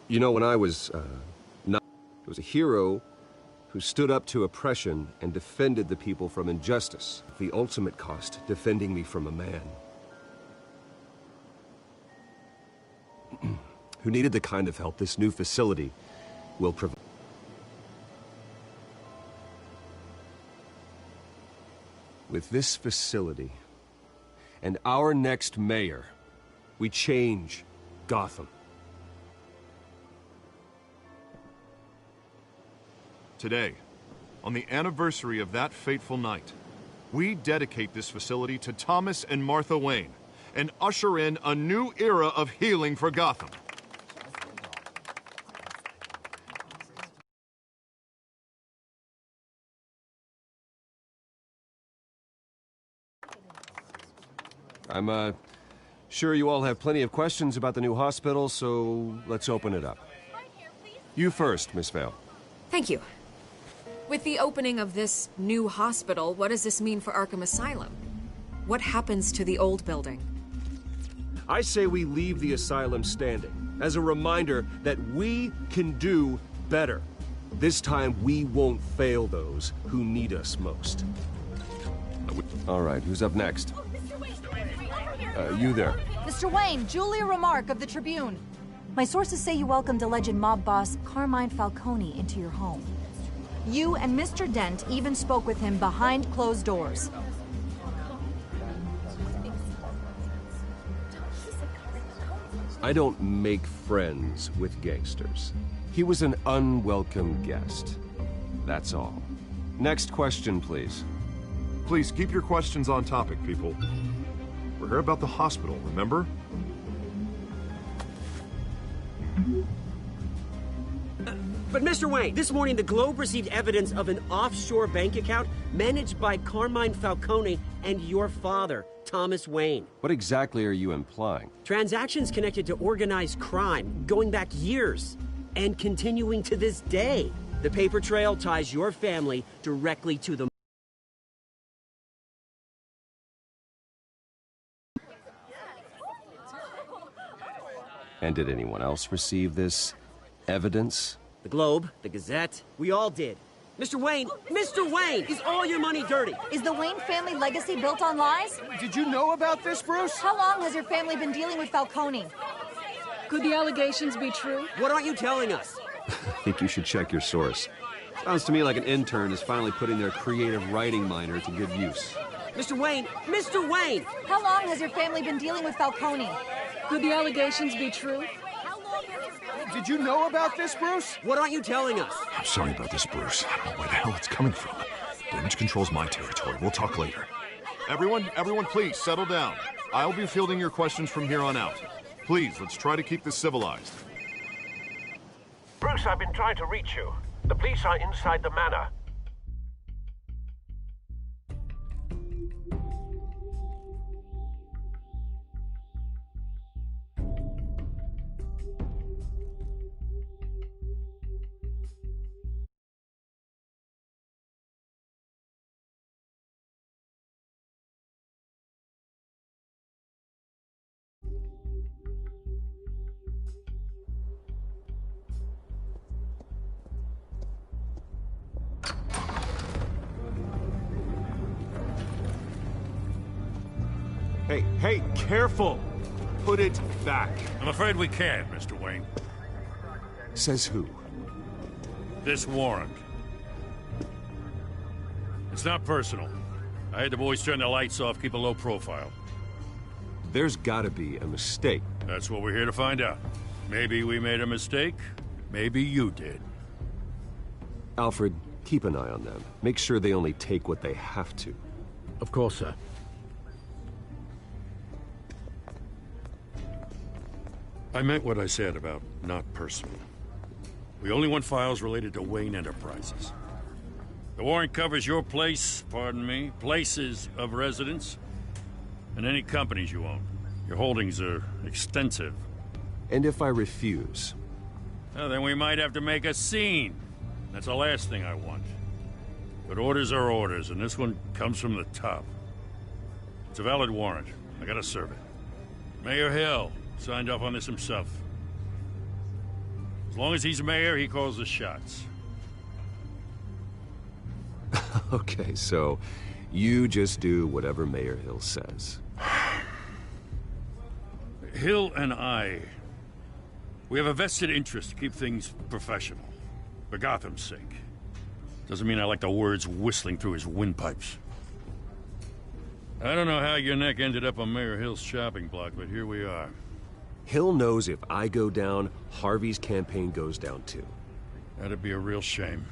You know, when I was, not... I was a hero who stood up to oppression and defended the people from injustice. The ultimate cost, defending me from a man who needed the kind of help this new facility will provide. With this facility and our next mayor, we change Gotham. Today, on the anniversary of that fateful night, we dedicate this facility to Thomas and Martha Wayne and usher in a new era of healing for Gotham. I'm, sure you all have plenty of questions about the new hospital, so let's open it up. You first, Miss Vale. Thank you. With the opening of this new hospital, what does this mean for Arkham Asylum? What happens to the old building? I say we leave the asylum standing, as a reminder that we can do better. This time, we won't fail those who need us most. All right, who's up next? You there. Mr. Wayne, Julia Remark of the Tribune. My sources say you welcomed alleged mob boss Carmine Falcone into your home. You and Mr. Dent even spoke with him behind closed doors. I don't make friends with gangsters. He was an unwelcome guest. That's all. Next question, please. Please keep your questions on topic, people. We're here about the hospital, remember? But Mr. Wayne, this morning the Globe received evidence of an offshore bank account managed by Carmine Falcone and your father, Thomas Wayne. What exactly are you implying? Transactions connected to organized crime, going back years, and continuing to this day. The paper trail ties your family directly to the... And did anyone else receive this evidence? The Globe, the Gazette, we all did. Mr. Wayne, is all your money dirty? Is the Wayne family legacy built on lies? Did you know about this, Bruce? How long has your family been dealing with Falcone? Could the allegations be true? What aren't you telling us? I think you should check your source. Sounds to me like an intern is finally putting their creative writing minor to good use. Mr. Wayne! How long has your family been dealing with Falcone? Could the allegations be true? Did you know about this, Bruce? What aren't you telling us? I'm sorry about this, Bruce. I don't know where the hell it's coming from. Damage control's my territory. We'll talk later. Everyone, please, settle down. I'll be fielding your questions from here on out. Please, let's try to keep this civilized. Bruce, I've been trying to reach you. The police are inside the manor. Hey, careful! Put it back. I'm afraid we can't, Mr. Wayne. Says who? This warrant. It's not personal. I had the boys turn the lights off, keep a low profile. There's gotta be a mistake. That's what we're here to find out. Maybe we made a mistake. Maybe you did. Alfred, keep an eye on them. Make sure they only take what they have to. Of course, sir. I meant what I said about not personal. We only want files related to Wayne Enterprises. The warrant covers your places of residence, and any companies you own. Your holdings are extensive. And if I refuse? Well, then we might have to make a scene. That's the last thing I want. But orders are orders, and this one comes from the top. It's a valid warrant. I gotta serve it. Mayor Hill signed off on this himself. As long as he's mayor, he calls the shots. Okay, so you just do whatever Mayor Hill says. Hill and we have a vested interest to keep things professional. For Gotham's sake. Doesn't mean I like the words whistling through his windpipes. I don't know how your neck ended up on Mayor Hill's shopping block, but here we are. Hill knows if I go down, Harvey's campaign goes down too. That'd be a real shame.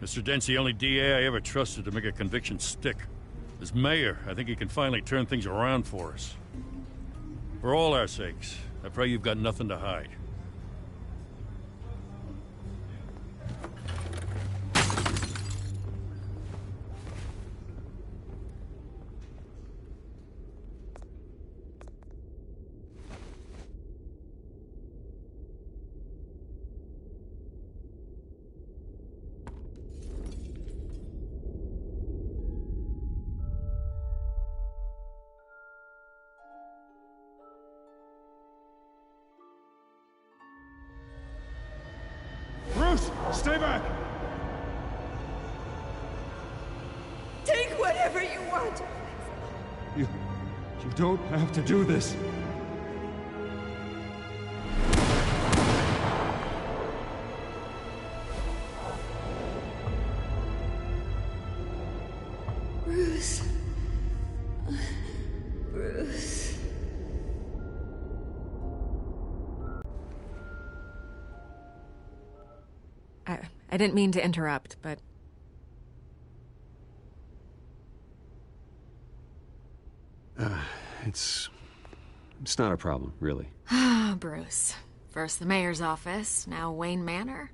Mr. Dent's the only DA I ever trusted to make a conviction stick. As mayor, I think he can finally turn things around for us. For all our sakes, I pray you've got nothing to hide. Bruce, stay back! Take whatever you want! You don't have to do this. Bruce. Bruce. I didn't mean to interrupt, but... It's not a problem, really. Ah, Bruce. First the mayor's office, now Wayne Manor.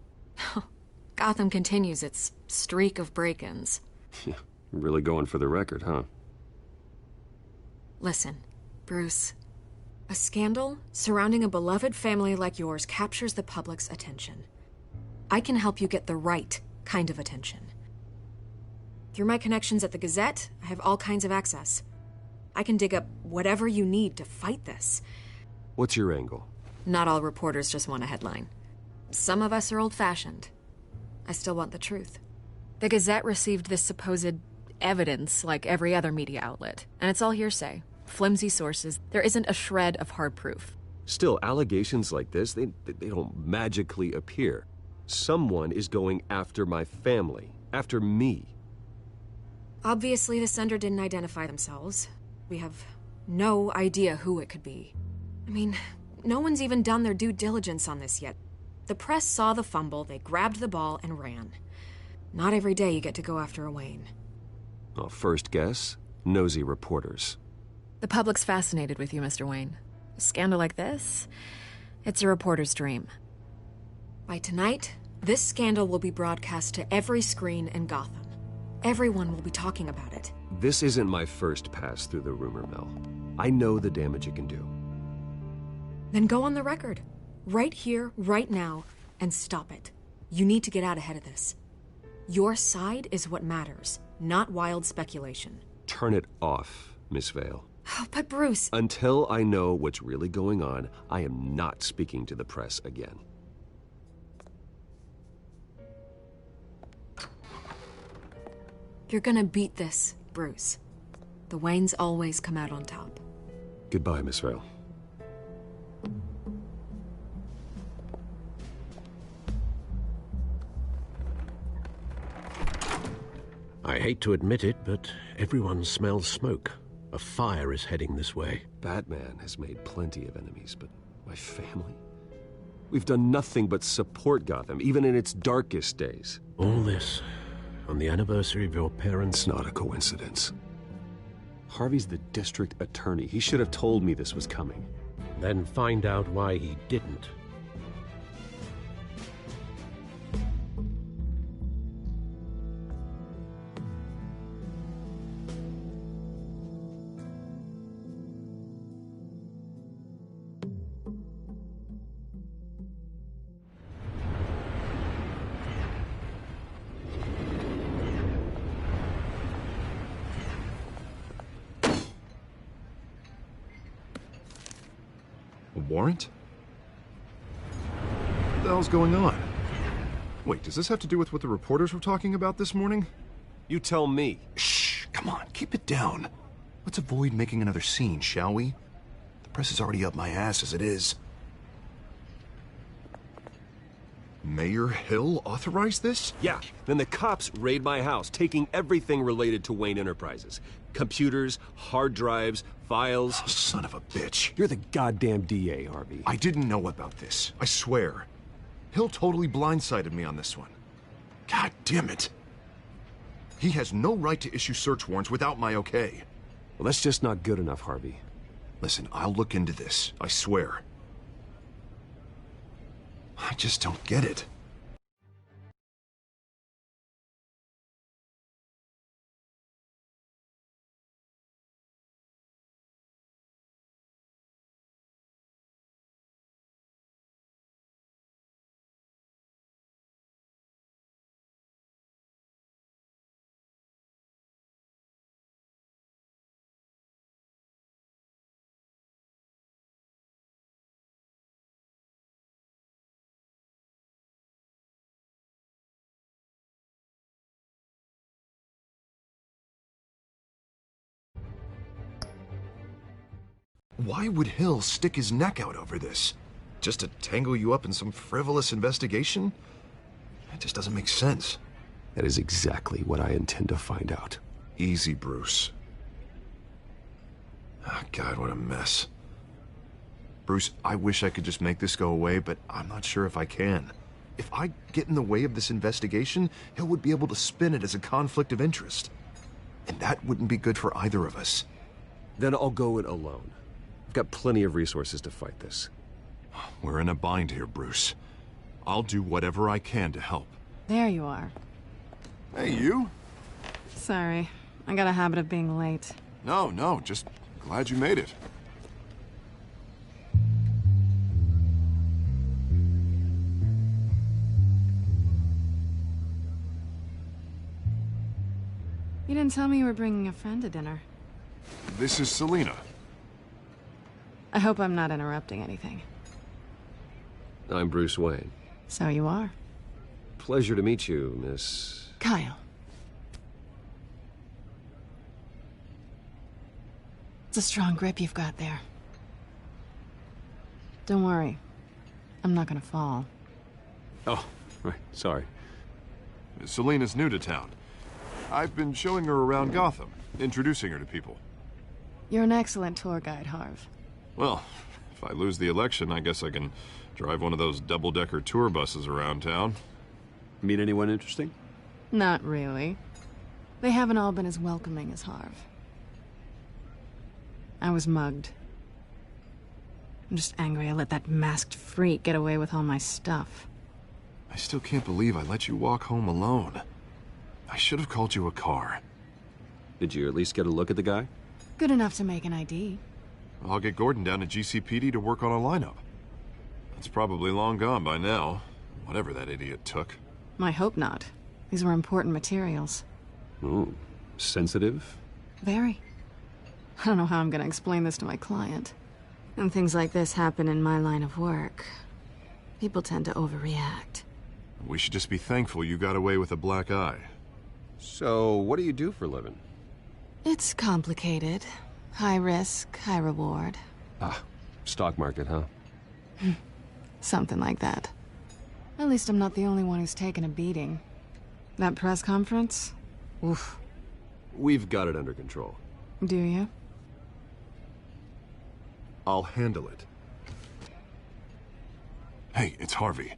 Gotham continues its streak of break-ins. Yeah, really going for the record, huh? Listen, Bruce. A scandal surrounding a beloved family like yours captures the public's attention. I can help you get the right kind of attention. Through my connections at the Gazette, I have all kinds of access. I can dig up whatever you need to fight this. What's your angle? Not all reporters just want a headline. Some of us are old-fashioned. I still want the truth. The Gazette received this supposed evidence like every other media outlet, and it's all hearsay. Flimsy sources. There isn't a shred of hard proof. Still, allegations like this, they don't magically appear. Someone is going after my family, after me. Obviously, the sender didn't identify themselves. We have no idea who it could be. I mean, no one's even done their due diligence on this yet. The press saw the fumble, they grabbed the ball and ran. Not every day you get to go after a Wayne. Well, first guess, nosy reporters. The public's fascinated with you, Mr. Wayne. A scandal like this, it's a reporter's dream. By tonight, this scandal will be broadcast to every screen in Gotham. Everyone will be talking about it. This isn't my first pass through the rumor mill. I know the damage it can do. Then go on the record. Right here, right now, and stop it. You need to get out ahead of this. Your side is what matters, not wild speculation. Turn it off, Miss Vale. Oh, but Bruce... Until I know what's really going on, I am not speaking to the press again. You're gonna beat this, Bruce. The Waynes always come out on top. Goodbye, Miss Vale. I hate to admit it, but everyone smells smoke. A fire is heading this way. Batman has made plenty of enemies, but my family? We've done nothing but support Gotham, even in its darkest days. All this on the anniversary of your parents'... It's not a coincidence. Harvey's the district attorney. He should have told me this was coming. Then find out why he didn't. Warrant? the hell's going on? Wait, does this have to do with what the reporters were talking about this morning? You tell me. Shh, come on, keep it down. Let's avoid making another scene, shall we? The press is already up my ass as it is. Mayor Hill authorized this? Yeah, then the cops raid my house, taking everything related to Wayne Enterprises. Computers, hard drives, files. Oh, son of a bitch. You're the goddamn DA, Harvey. I didn't know about this, I swear. Hill totally blindsided me on this one. God damn it. He has no right to issue search warrants without my okay. Well, that's just not good enough, Harvey. Listen, I'll look into this, I swear. I just don't get it. Why would Hill stick his neck out over this? Just to tangle you up in some frivolous investigation? It just doesn't make sense. That is exactly what I intend to find out. Easy, Bruce. Oh, God, what a mess. Bruce, I wish I could just make this go away, but I'm not sure if I can. If I get in the way of this investigation, Hill would be able to spin it as a conflict of interest. And that wouldn't be good for either of us. Then I'll go it alone. I've got plenty of resources to fight this. We're in a bind here, Bruce. I'll do whatever I can to help. There you are. Hey, you? Sorry. I got a habit of being late. No, just glad you made it. You didn't tell me you were bringing a friend to dinner. This is Selina. I hope I'm not interrupting anything. I'm Bruce Wayne. So you are. Pleasure to meet you, Miss... Kyle. It's a strong grip you've got there. Don't worry. I'm not gonna fall. Oh, right. Sorry. Selina's new to town. I've been showing her around Gotham, introducing her to people. You're an excellent tour guide, Harv. Well, if I lose the election, I guess I can drive one of those double-decker tour buses around town. Meet anyone interesting? Not really. They haven't all been as welcoming as Harv. I was mugged. I'm just angry I let that masked freak get away with all my stuff. I still can't believe I let you walk home alone. I should have called you a car. Did you at least get a look at the guy? Good enough to make an ID. I'll get Gordon down to GCPD to work on a lineup. It's probably long gone by now, whatever that idiot took. I hope not. These were important materials. Ooh, sensitive? Very. I don't know how I'm gonna explain this to my client. And things like this happen in my line of work. People tend to overreact. We should just be thankful you got away with a black eye. So, what do you do for a living? It's complicated. High risk, high reward. Ah, stock market, huh? Something like that. At least I'm not the only one who's taken a beating. That press conference? Oof. We've got it under control. Do you? I'll handle it. Hey, it's Harvey.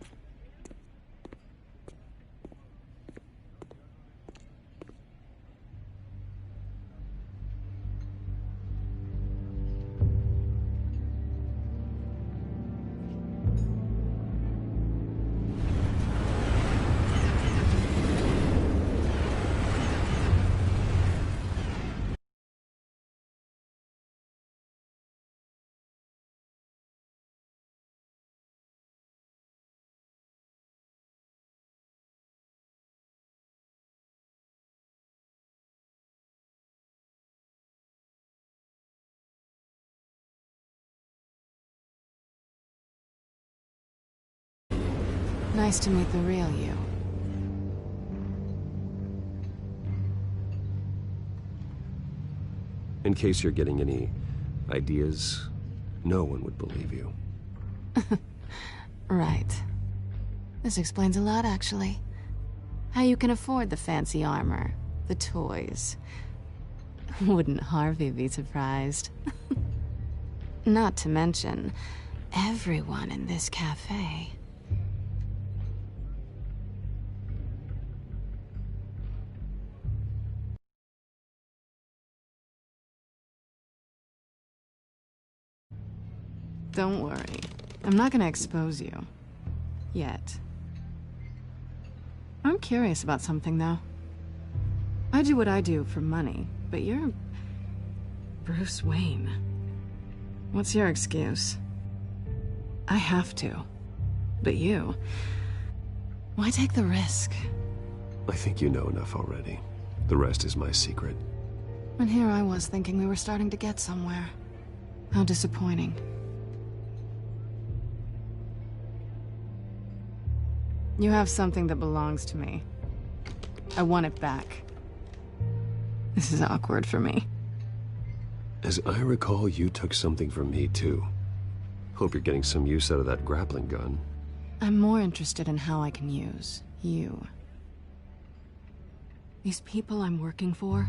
Nice to meet the real you. In case you're getting any ideas, no one would believe you. Right. This explains a lot, actually. How you can afford the fancy armor, the toys. Wouldn't Harvey be surprised? Not to mention, everyone in this cafe. Don't worry. I'm not gonna expose you. Yet. I'm curious about something, though. I do what I do for money, but you're... Bruce Wayne. What's your excuse? I have to. But you... Why take the risk? I think you know enough already. The rest is my secret. And here I was thinking we were starting to get somewhere. How disappointing. You have something that belongs to me. I want it back. This is awkward for me. As I recall, you took something from me, too. Hope you're getting some use out of that grappling gun. I'm more interested in how I can use you. These people I'm working for,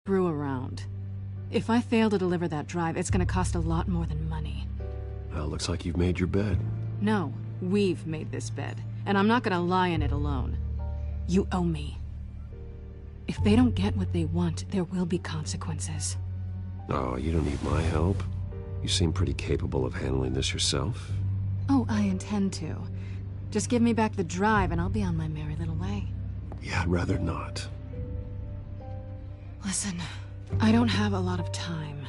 brew around. If I fail to deliver that drive, it's gonna cost a lot more than money. Well, looks like you've made your bed. No, we've made this bed, and I'm not gonna lie in it alone. You owe me. If they don't get what they want, there will be consequences. Oh, you don't need my help. You seem pretty capable of handling this yourself. Oh, I intend to. Just give me back the drive and I'll be on my merry little way. Yeah, I'd rather not. Listen, I don't have a lot of time.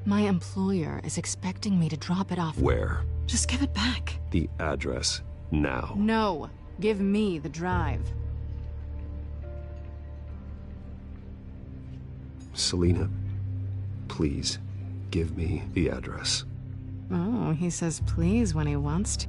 My employer is expecting me to drop it off. Where? Just give it back. The address, now. No, give me the drive. Selina, please, give me the address. Oh, he says please when he wants to.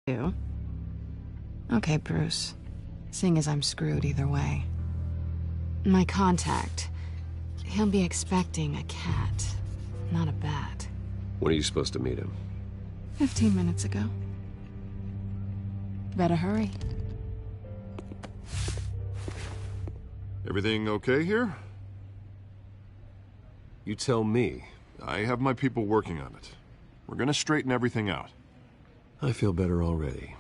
You? Okay, Bruce. Seeing as I'm screwed either way. My contact. He'll be expecting a cat, not a bat. When are you supposed to meet him? 15 minutes ago. Better hurry. Everything okay here? You tell me. I have my people working on it. We're gonna straighten everything out. I feel better already.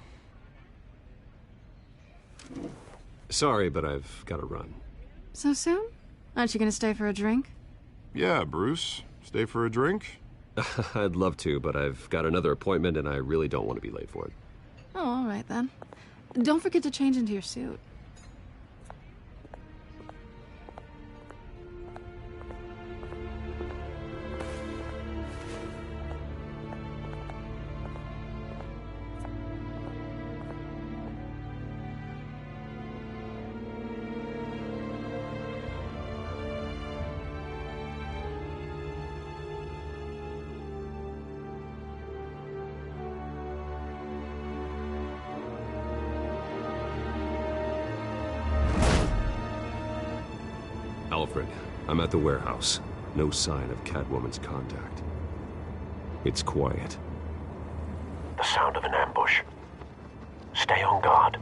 Sorry, but I've got to run. So soon? Aren't you gonna stay for a drink? Yeah, Bruce. Stay for a drink? I'd love to, but I've got another appointment and I really don't want to be late for it. Oh, all right then. Don't forget to change into your suit. Alfred, I'm at the warehouse. No sign of Catwoman's contact. It's quiet. The sound of an ambush. Stay on guard.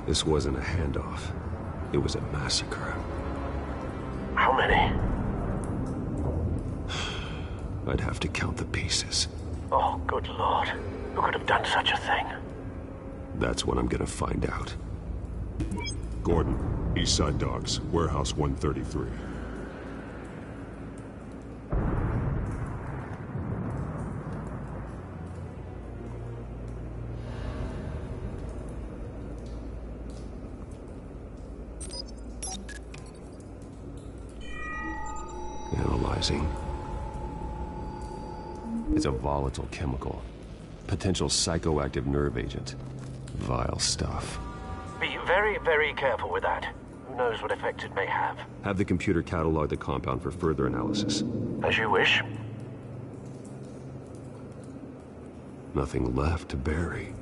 This wasn't a handoff. It was a massacre. How many? I'd have to count the pieces. Oh, good Lord. Who could have done such a thing? That's what I'm gonna find out. Gordon, Eastside Dogs, Warehouse 133. Analyzing. It's a volatile chemical. Potential psychoactive nerve agent. Vile stuff. Be very, very careful with that. Who knows what effect it may have. Have the computer catalog the compound for further analysis. As you wish. Nothing left to bury.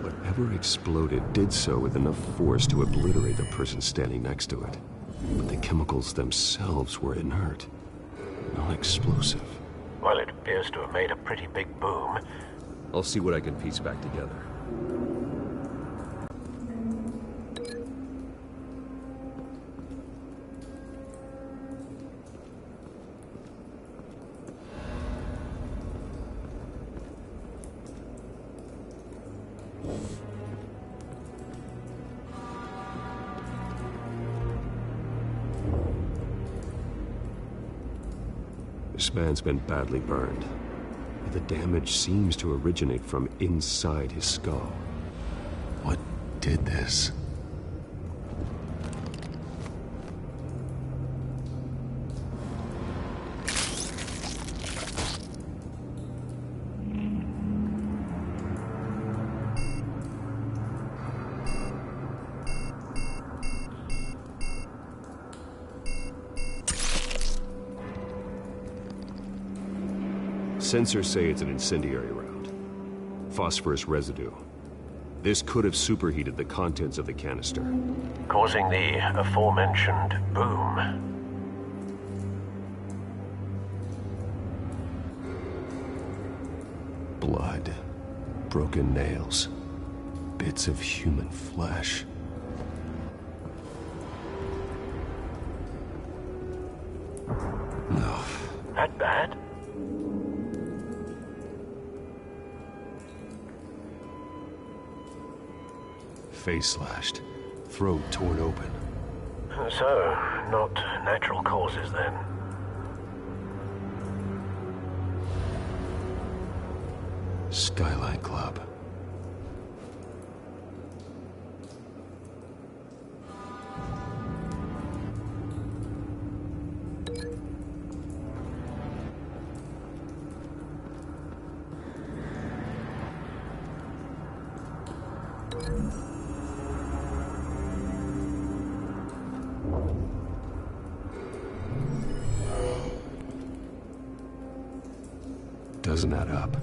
Whatever exploded did so with enough force to obliterate the person standing next to it. But the chemicals themselves were inert, not explosive. Well, it appears to have made a pretty big boom. I'll see what I can piece back together. This man's been badly burned. The damage seems to originate from inside his skull. What did this? Sensors say it's an incendiary round. Phosphorus residue. This could have superheated the contents of the canister, causing the aforementioned boom. Blood, broken nails, bits of human flesh. No. That bad? Face slashed, throat torn open. So, not natural causes then. Skyline Club. Doesn't add up.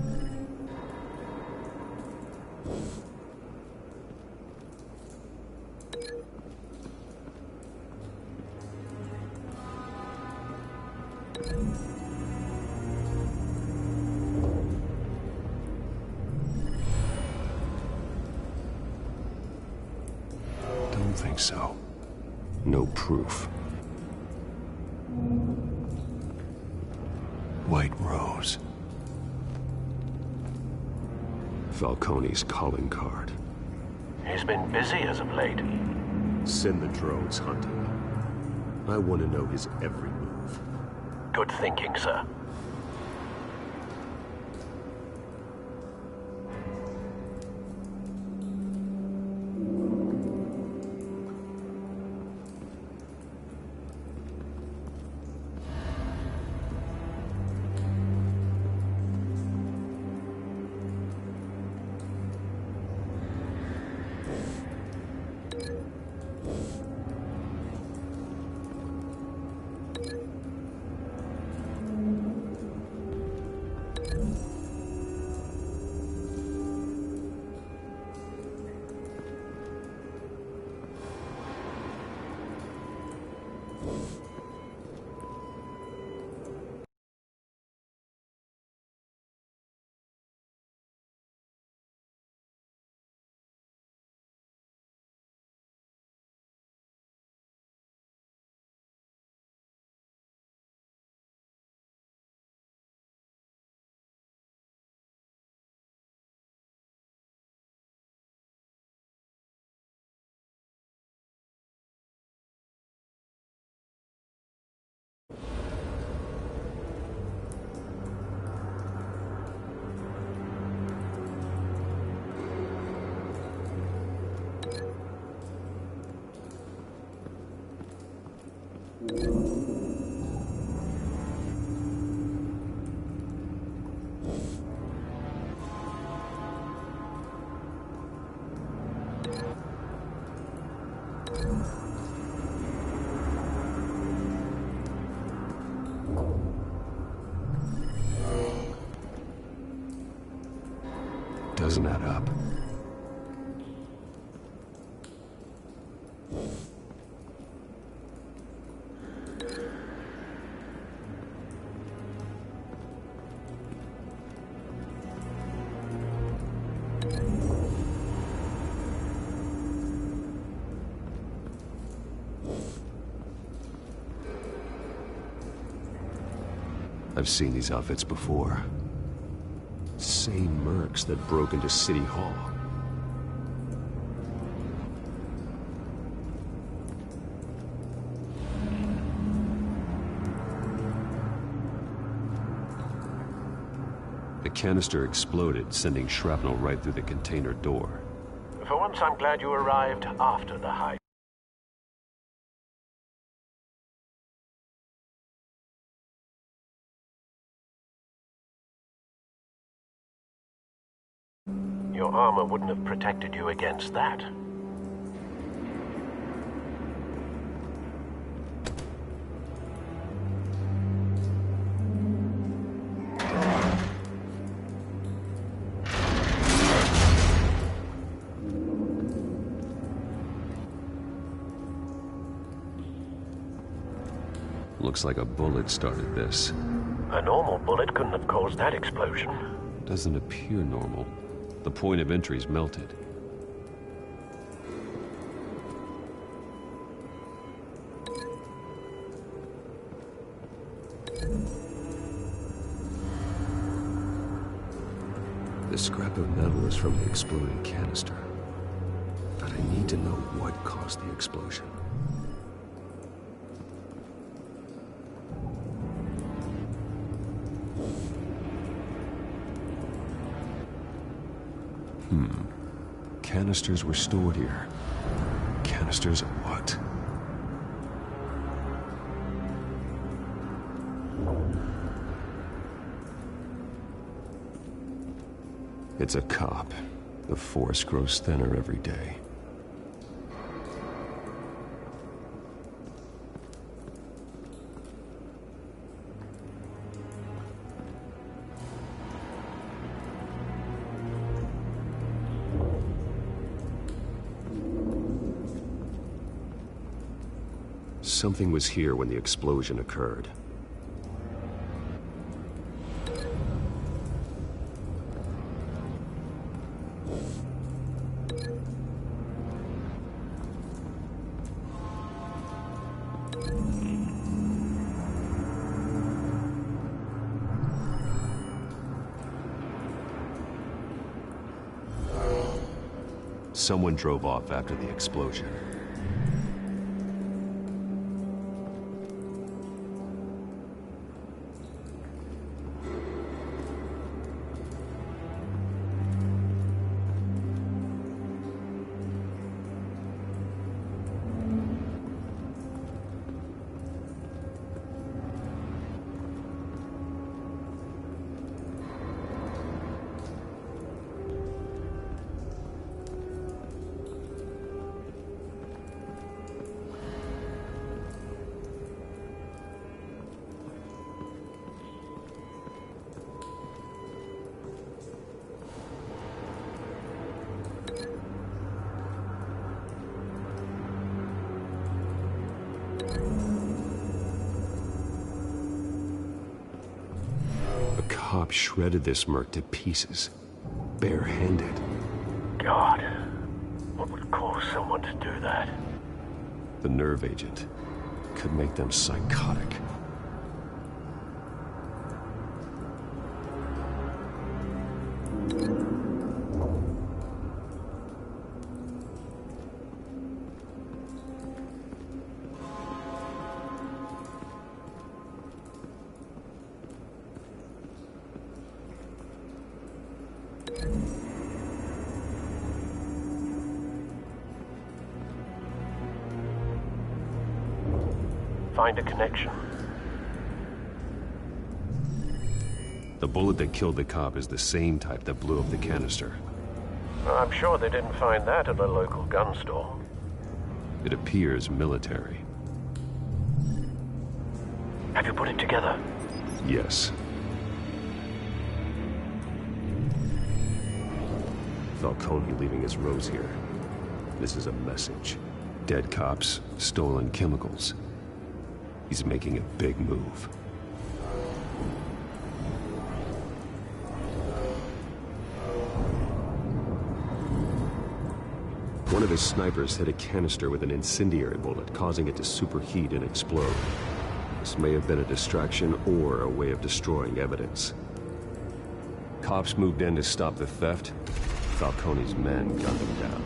Don't think so. No proof. White Rose. Falcone's calling card. He's been busy as of late. Send the drones hunting. I want to know his every move. Good thinking, sir. Doesn't add up. I've seen these outfits before. Same mercs that broke into City Hall. The canister exploded, sending shrapnel right through the container door. For once, I'm glad you arrived after the hype. Your armor wouldn't have protected you against that. Looks like a bullet started this. A normal bullet couldn't have caused that explosion. Doesn't appear normal. The point of entry's melted. This scrap of metal is from the exploding canister. But I need to know what caused the explosion. Canisters were stored here. Canisters of what? It's a cop. The force grows thinner every day. Something was here when the explosion occurred. Someone drove off after the explosion. Cop shredded this merc to pieces, barehanded. God, what would cause someone to do that? The nerve agent could make them psychotic. Find a connection. The bullet that killed the cop is the same type that blew up the canister. I'm sure they didn't find that at a local gun store. It appears military. Have you put it together? Yes. Falcone leaving his rose here. This is a message. Dead cops, stolen chemicals. He's making a big move. One of his snipers hit a canister with an incendiary bullet, causing it to superheat and explode. This may have been a distraction or a way of destroying evidence. Cops moved in to stop the theft. Falcone's men gunned him down.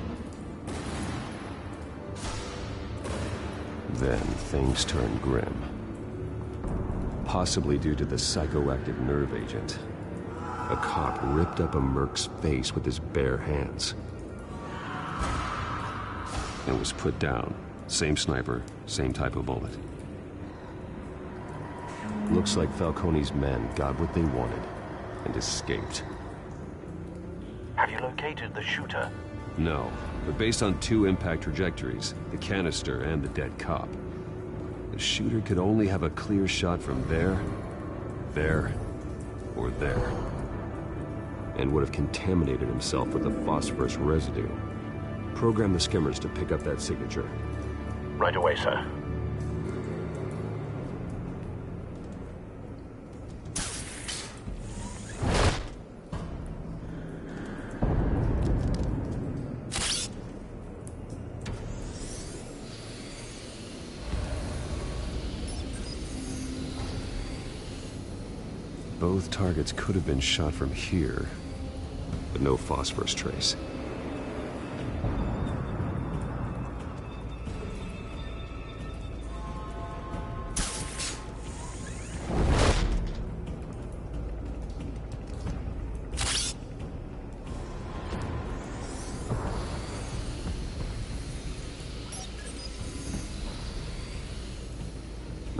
Then things turned grim. Possibly due to the psychoactive nerve agent. A cop ripped up a merc's face with his bare hands. And was put down. Same sniper, same type of bullet. Looks like Falcone's men got what they wanted and escaped. Have you located the shooter? No, but based on two impact trajectories, the canister and the dead cop, the shooter could only have a clear shot from there, or there, and would have contaminated himself with the phosphorus residue. Program the skimmers to pick up that signature. Right away, sir. Both targets could have been shot from here, but no phosphorus trace.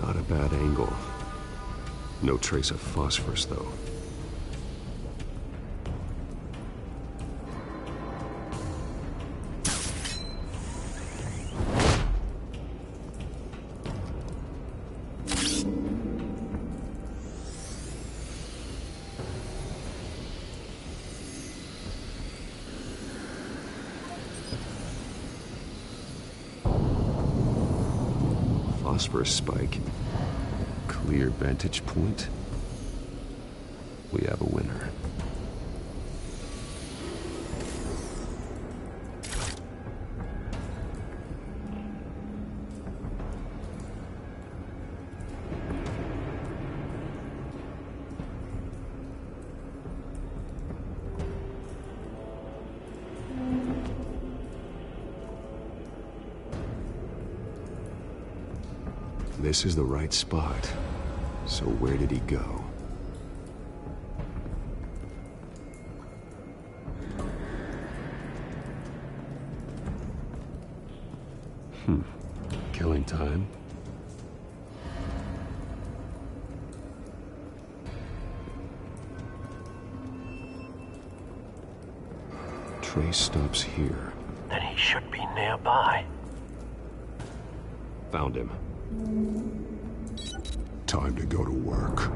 Not a bad angle. No trace of phosphorus, though. Phosphorus spike. Clear vantage point. We have a winner. This is the right spot. So where did he go? Killing time. Trace stops here. Then he should be nearby. Found him. Time to go to work.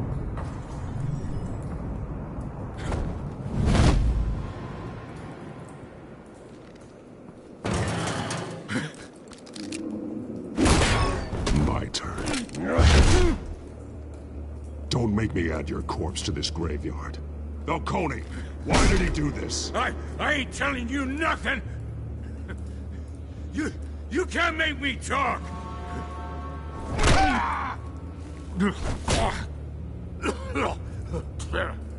My turn. Don't make me add your corpse to this graveyard. Falcone, why did he do this? I ain't telling you nothing! You can't make me talk!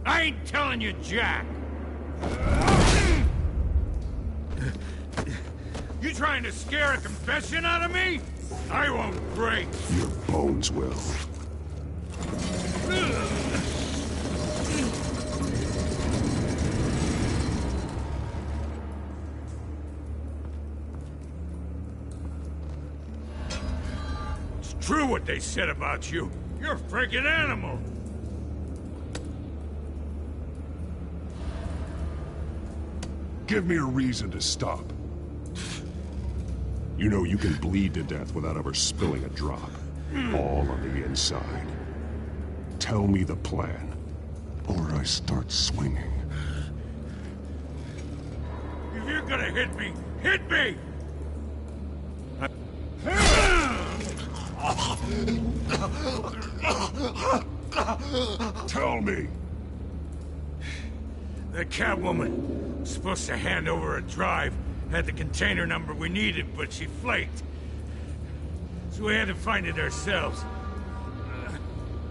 I ain't telling you, Jack! You trying to scare a confession out of me? I won't break! Your bones will. It's true what they said about you. You're a freaking animal! Give me a reason to stop. You know you can bleed to death without ever spilling a drop. All on the inside. Tell me the plan, or I start swinging. If you're gonna hit me, hit me! Tell me! The Catwoman was supposed to hand over a drive, had the container number we needed, but she flaked. So we had to find it ourselves.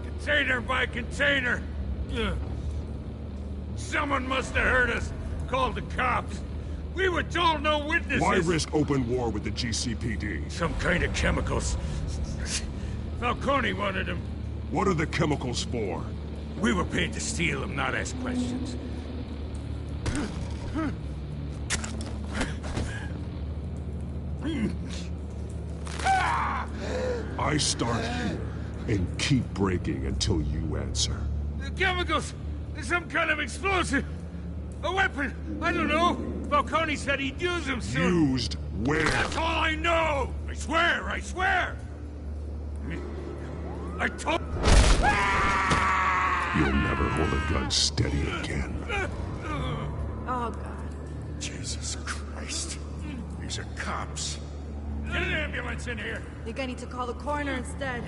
Container by container! Someone must have heard us, called the cops. We were told no witnesses! Why risk open war with the GCPD? Some kind of chemicals. Falcone wanted them. What are the chemicals for? We were paid to steal them, not ask questions. I start here and keep breaking until you answer. The chemicals! Some kind of explosive! A weapon! I don't know! Falcone said he'd use them soon! Used where? That's all I know! I swear! I swear! I told... You'll never hold a gun steady again. Oh, God. Jesus Christ. These are cops. Get an ambulance in here! I think I need to call the coroner instead.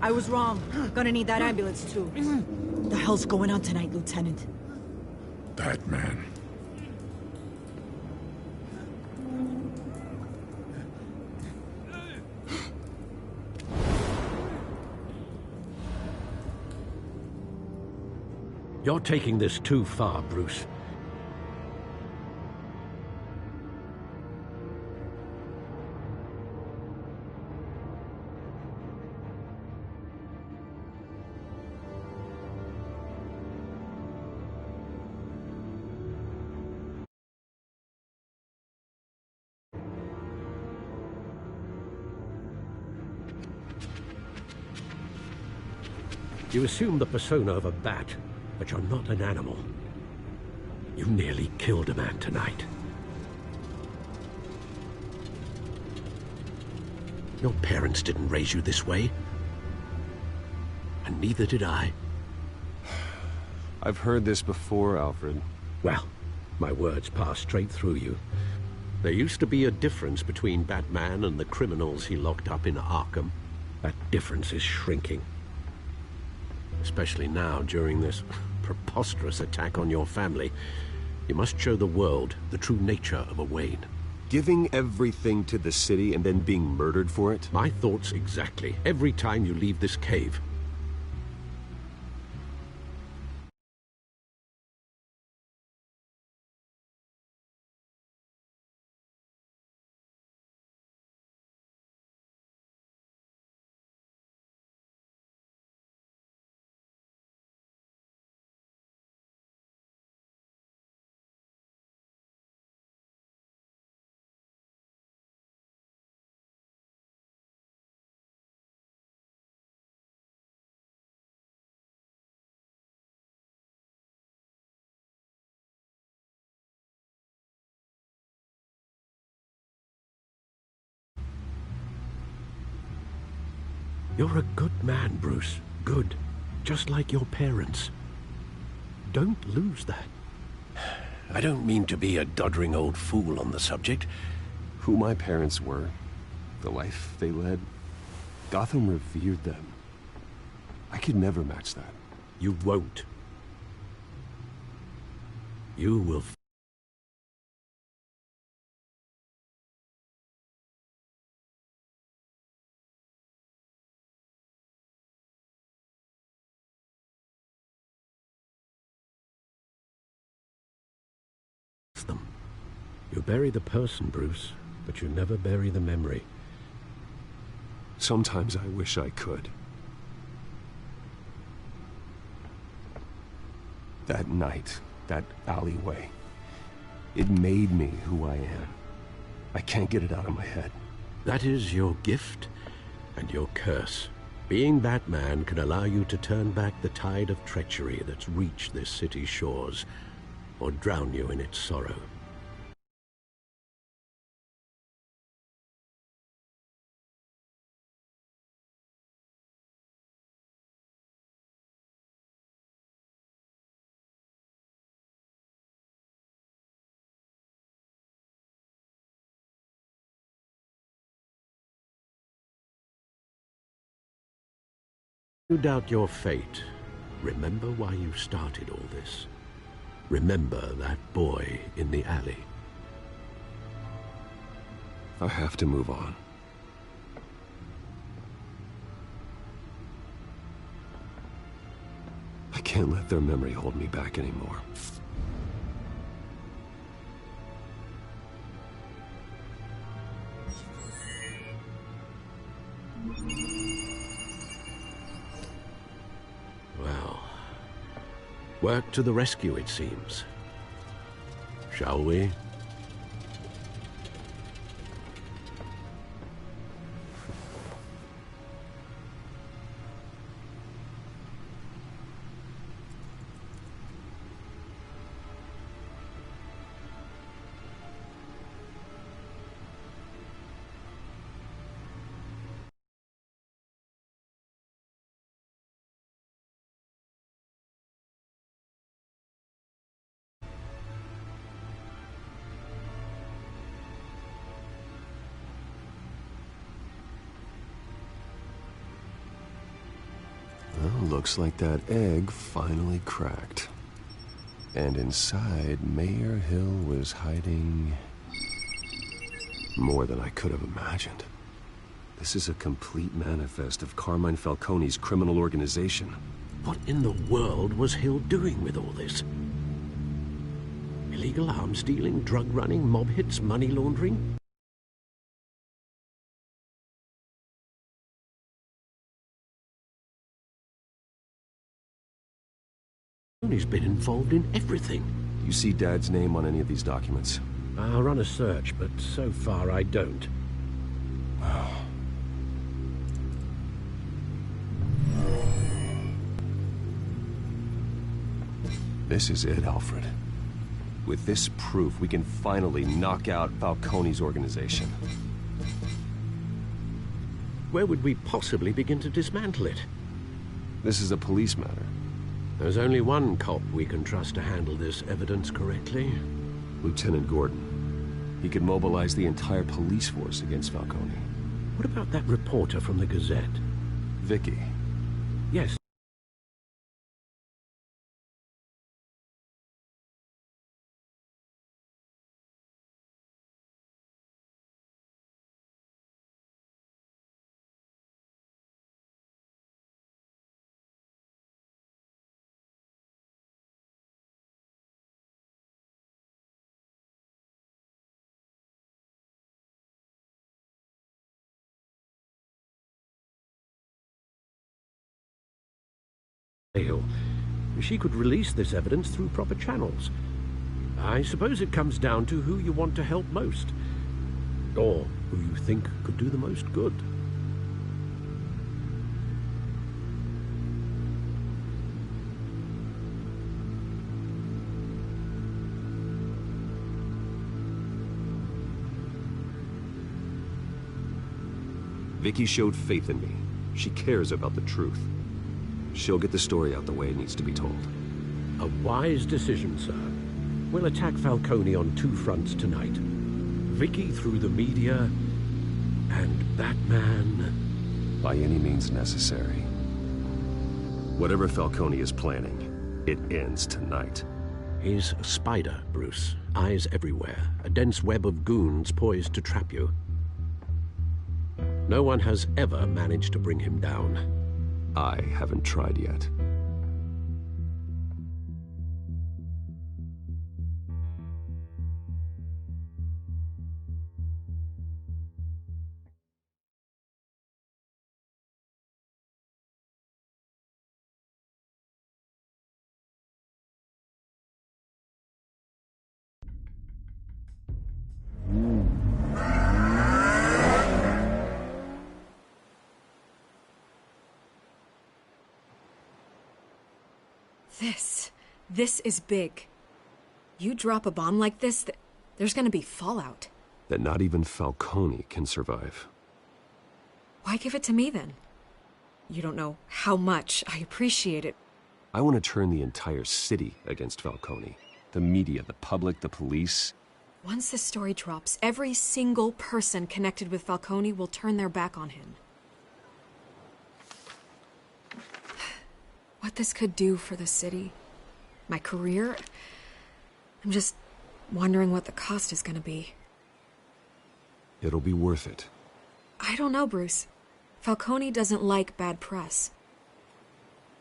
I was wrong. Gonna need that ambulance, too. The hell's going on tonight, Lieutenant? Batman. You're taking this too far, Bruce. You assume the persona of a bat, but you're not an animal. You nearly killed a man tonight. Your parents didn't raise you this way. And neither did I. I've heard this before, Alfred. Well, my words pass straight through you. There used to be a difference between Batman and the criminals he locked up in Arkham. That difference is shrinking. Especially now, during this preposterous attack on your family. You must show the world the true nature of a Wayne. Giving everything to the city and then being murdered for it? My thoughts exactly. Every time you leave this cave. You're a good man, Bruce. Good. Just like your parents. Don't lose that. I don't mean to be a doddering old fool on the subject. Who my parents were, the life they led, Gotham revered them. I could never match that. You won't. You will them. You bury the person, Bruce, but you never bury the memory. Sometimes I wish I could. That night, that alleyway, it made me who I am. I can't get it out of my head. That is your gift and your curse. Being Batman can allow you to turn back the tide of treachery that's reached this city's shores, or drown you in its sorrow. You doubt your fate. Remember why you started all this. Remember that boy in the alley. I have to move on. I can't let their memory hold me back anymore. Well, work to the rescue, it seems. Shall we? Well, looks like that egg finally cracked. And inside, Mayor Hill was hiding more than I could have imagined. This is a complete manifest of Carmine Falcone's criminal organization. What in the world was Hill doing with all this? Illegal arms dealing, drug running, mob hits, money laundering? He's been involved in everything. You see Dad's name on any of these documents? I'll run a search, but so far I don't. This is it, Alfred. With this proof, we can finally knock out Falcone's organization. Where would we possibly begin to dismantle it? This is a police matter. There's only one cop we can trust to handle this evidence correctly. Lieutenant Gordon. He could mobilize the entire police force against Falcone. What about that reporter from the Gazette? Vicky. Yes. She could release this evidence through proper channels. I suppose it comes down to who you want to help most, or who you think could do the most good. Vicky showed faith in me. She cares about the truth. She'll get the story out the way it needs to be told. A wise decision, sir. We'll attack Falcone on two fronts tonight. Vicky through the media, and Batman... by any means necessary. Whatever Falcone is planning, it ends tonight. He's a spider, Bruce. Eyes everywhere. A dense web of goons poised to trap you. No one has ever managed to bring him down. I haven't tried yet. This is big. You drop a bomb like this, there's gonna be fallout. That not even Falcone can survive. Why give it to me, then? You don't know how much I appreciate it. I want to turn the entire city against Falcone. The media, the public, the police. Once this story drops, every single person connected with Falcone will turn their back on him. What this could do for the city, my career, I'm just wondering what the cost is gonna be. It'll be worth it. I don't know, Bruce. Falcone doesn't like bad press.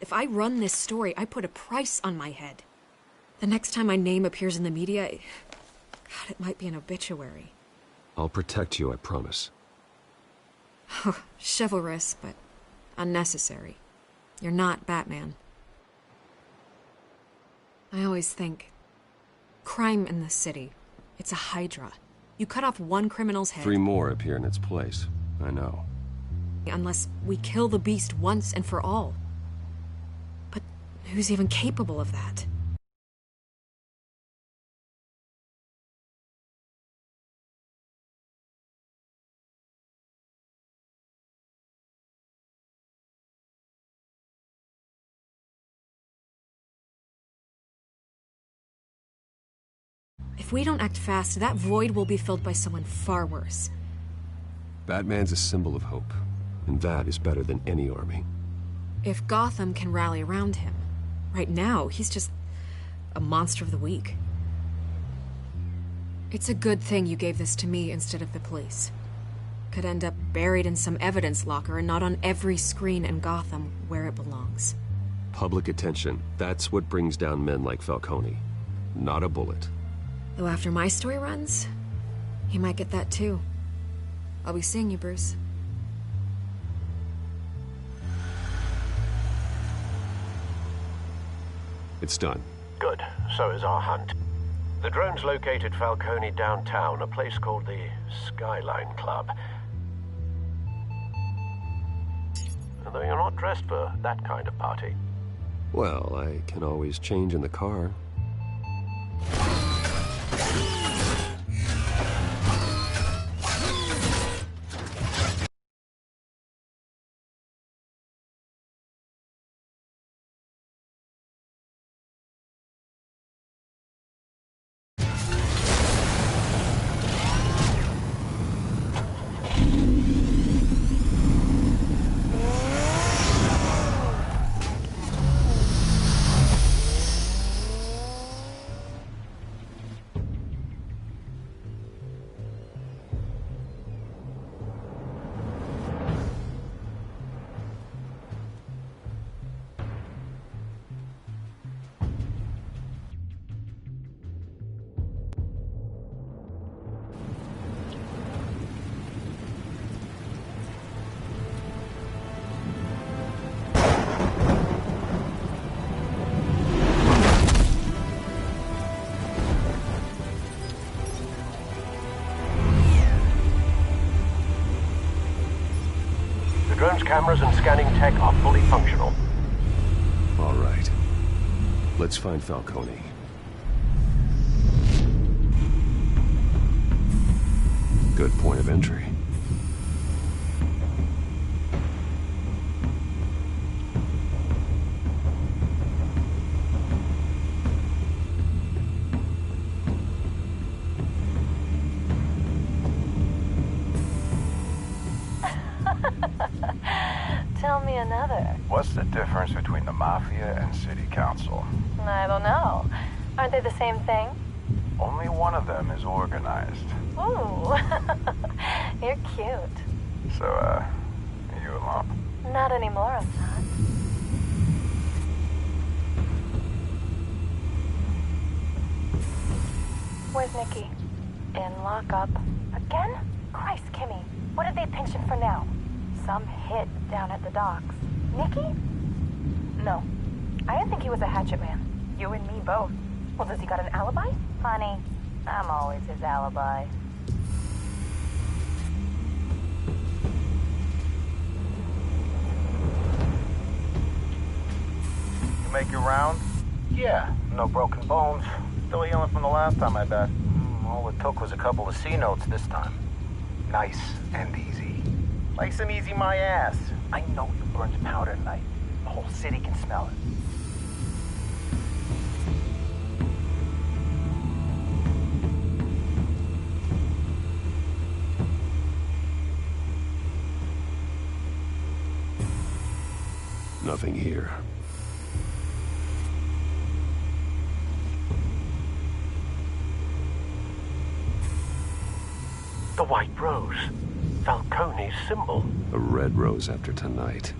If I run this story, I put a price on my head. The next time my name appears in the media, God, it might be an obituary. I'll protect you, I promise. Oh, chivalrous, but unnecessary. You're not Batman. I always think, crime in the city, it's a hydra. You cut off one criminal's head... 3 more appear in its place. I know. Unless we kill the beast once and for all. But who's even capable of that? If we don't act fast, that void will be filled by someone far worse. Batman's a symbol of hope, and that is better than any army. If Gotham can rally around him, right now, he's just a monster of the week. It's a good thing you gave this to me instead of the police. Could end up buried in some evidence locker and not on every screen in Gotham where it belongs. Public attention. That's what brings down men like Falcone. Not a bullet. Though after my story runs, he might get that too. I'll be seeing you, Bruce. It's done. Good. So is our hunt. The drones located Falcone downtown, a place called the Skyline Club. Although you're not dressed for that kind of party. Well, I can always change in the car. Drone's cameras and scanning tech are fully functional. All right. Let's find Falcone. Good point of entry. Tell me another. What's the difference between the Mafia and City Council? I don't know. Aren't they the same thing? Only one of them is organized. Ooh. You're cute. So, are you a lump? Not anymore, I'm not. Where's Nikki? In lockup. Again? Christ, Kimmy. What did they pinch him for now? Some hit down at the docks. Nikki? No. I didn't think he was a hatchet man. You and me both. Well, does he got an alibi? Honey, I'm always his alibi. You make your round? Yeah, no broken bones. Still healing from the last time, I bet. All it took was a couple of C notes this time. Nice and easy. Like some easy my ass. I know you burned powder tonight. The whole city can smell it. Nothing here. The White Rose. Falcone's symbol. A red rose after tonight.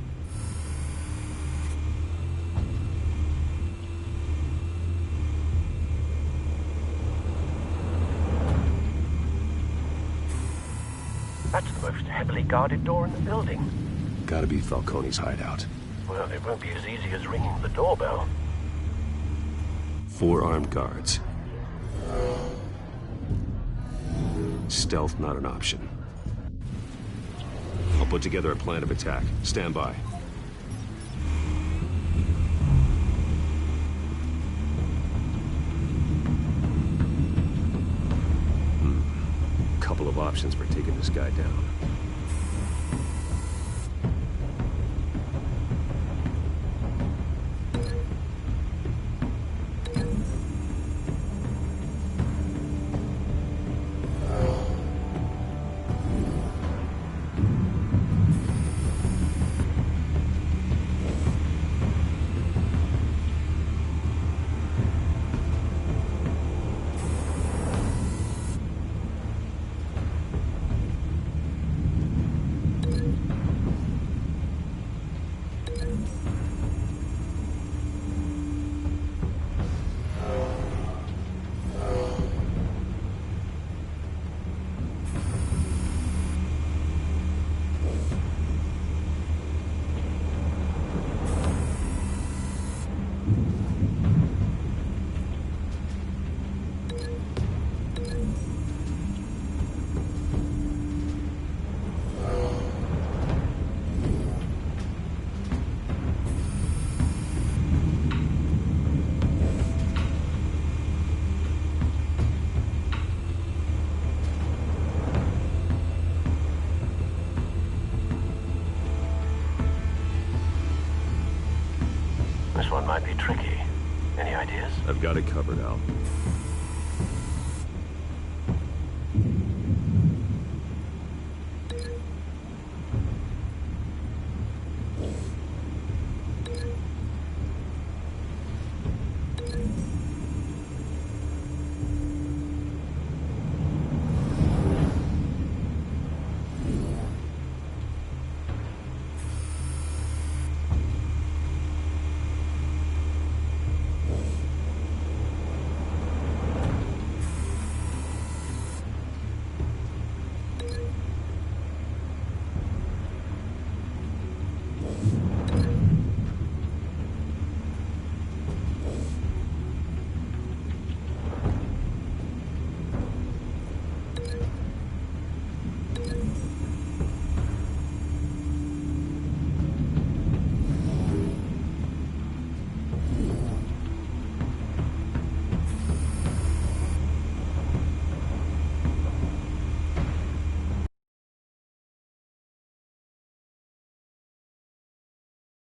That's the most heavily guarded door in the building. Gotta be Falcone's hideout. Well, it won't be as easy as ringing the doorbell. 4 armed guards. Stealth not an option. I'll put together a plan of attack. Stand by. Couple of options for taking this guy down. might be tricky. Any ideas? I've got it covered, Al.